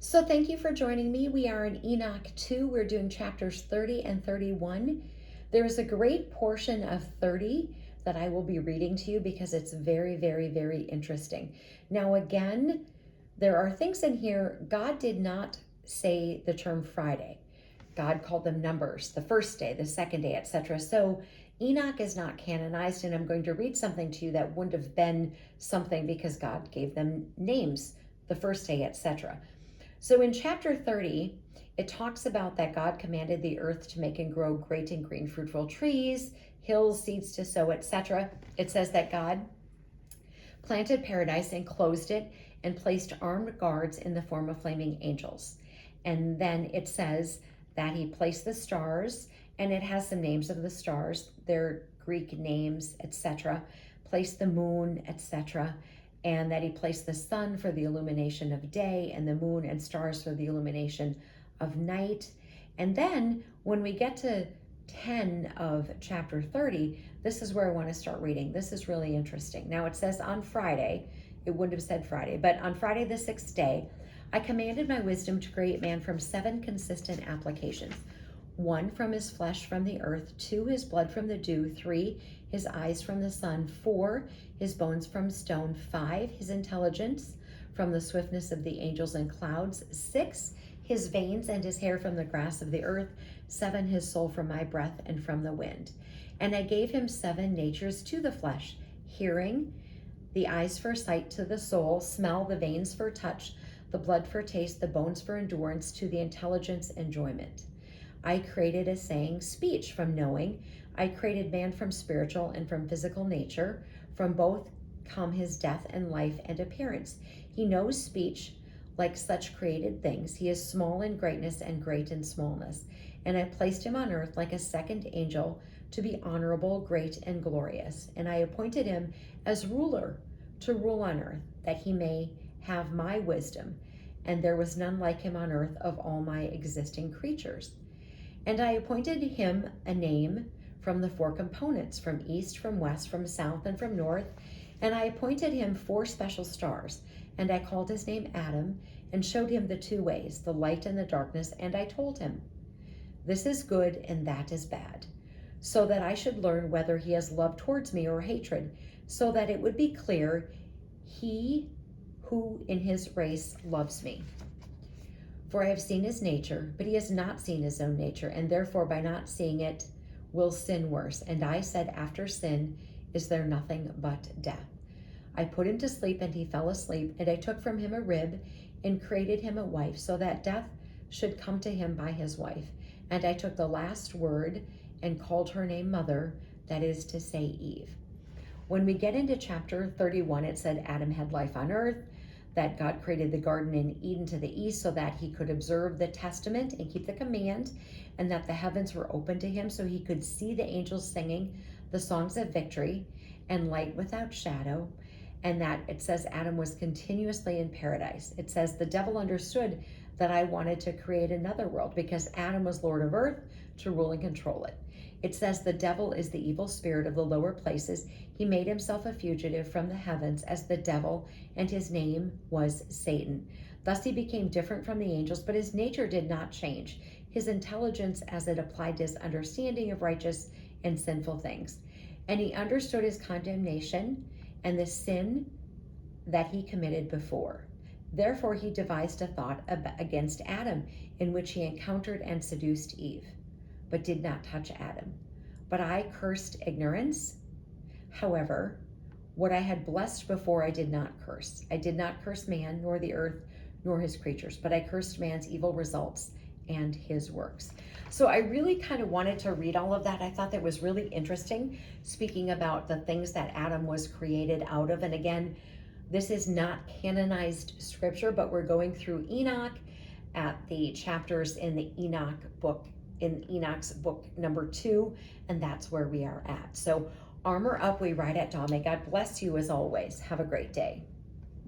So thank you for joining me. We are in Enoch 2. We're doing chapters 30 and 31. There is a great portion of 30 that I will be reading to you because it's very, very, very interesting. Now, again, there are things in here. God did not say the term Friday. God called them numbers, the first day, the second day, etc. So Enoch is not canonized, and I'm going to read something to you that wouldn't have been something because God gave them names, the first day, etc. So in chapter 30, it talks about that God commanded the earth to make and grow great and green fruitful trees, hills, seeds to sow, etc. It says that God planted paradise and closed it and placed armed guards in the form of flaming angels. And then it says that he placed the stars, and it has some names of the stars, their Greek names, etc. Placed the moon, etc. And that he placed the sun for the illumination of day and the moon and stars for the illumination of night. And then when we get to 10 of chapter 30, this is where I want to start reading. This is really interesting. Now it says on Friday, it wouldn't have said Friday, but on Friday the 6th day, I commanded my wisdom to create man from 7 consistent applications. 1, from his flesh from the earth. 2, his blood from the dew. 3, his eyes from the sun. 4, his bones from stone. 5, his intelligence from the swiftness of the angels and clouds. 6, his veins and his hair from the grass of the earth. 7, his soul from my breath and from the wind. And I gave him 7 natures to the flesh: hearing, the eyes for sight to the soul, smell, the veins for touch, the blood for taste, the bones for endurance, to the intelligence enjoyment. I created a saying, speech, from knowing. I created man from spiritual and from physical nature. From both come his death and life and appearance. He knows speech like such created things. He is small in greatness and great in smallness. And I placed him on earth like a second angel, to be honorable, great, and glorious. And I appointed him as ruler, to rule on earth, that he may have my wisdom. And there was none like him on earth of all my existing creatures. And I appointed him a name from the 4 components, from east, from west, from south, and from north. And I appointed him 4 special stars. And I called his name Adam, and showed him the 2 ways, the light and the darkness. And I told him, this is good and that is bad, so that I should learn whether he has love towards me or hatred, so that it would be clear he who in his race loves me. For I have seen his nature, but he has not seen his own nature, and therefore by not seeing it will sin worse. And I said, after sin is there nothing but death. I put him to sleep, and he fell asleep, and I took from him a rib and created him a wife, so that death should come to him by his wife. And I took the last word and called her name Mother, that is to say, Eve. When we get into chapter 31, it said Adam had life on earth, that God created the garden in Eden to the east so that he could observe the testament and keep the command, and that the heavens were open to him so he could see the angels singing the songs of victory, and light without shadow, and that it says Adam was continuously in paradise. It says the devil understood that I wanted to create another world because Adam was Lord of earth to rule and control it. It says the devil is the evil spirit of the lower places. He made himself a fugitive from the heavens as the devil, and his name was Satan. Thus he became different from the angels, but his nature did not change, his intelligence as it applied to his understanding of righteous and sinful things. And he understood his condemnation and the sin that he committed before. Therefore he devised a thought against Adam, in which he encountered and seduced Eve, but did not touch Adam. But I cursed ignorance. However, what I had blessed before I did not curse. I did not curse man, nor the earth, nor his creatures, but I cursed man's evil results and his works. So I really kind of wanted to read all of that. I thought that was really interesting, speaking about the things that Adam was created out of. And again, this is not canonized scripture, but we're going through Enoch at the chapters in the Enoch book, in Enoch's book number 2, and that's where we are at. So armor up, we ride at dawn. May God bless you as always. Have a great day.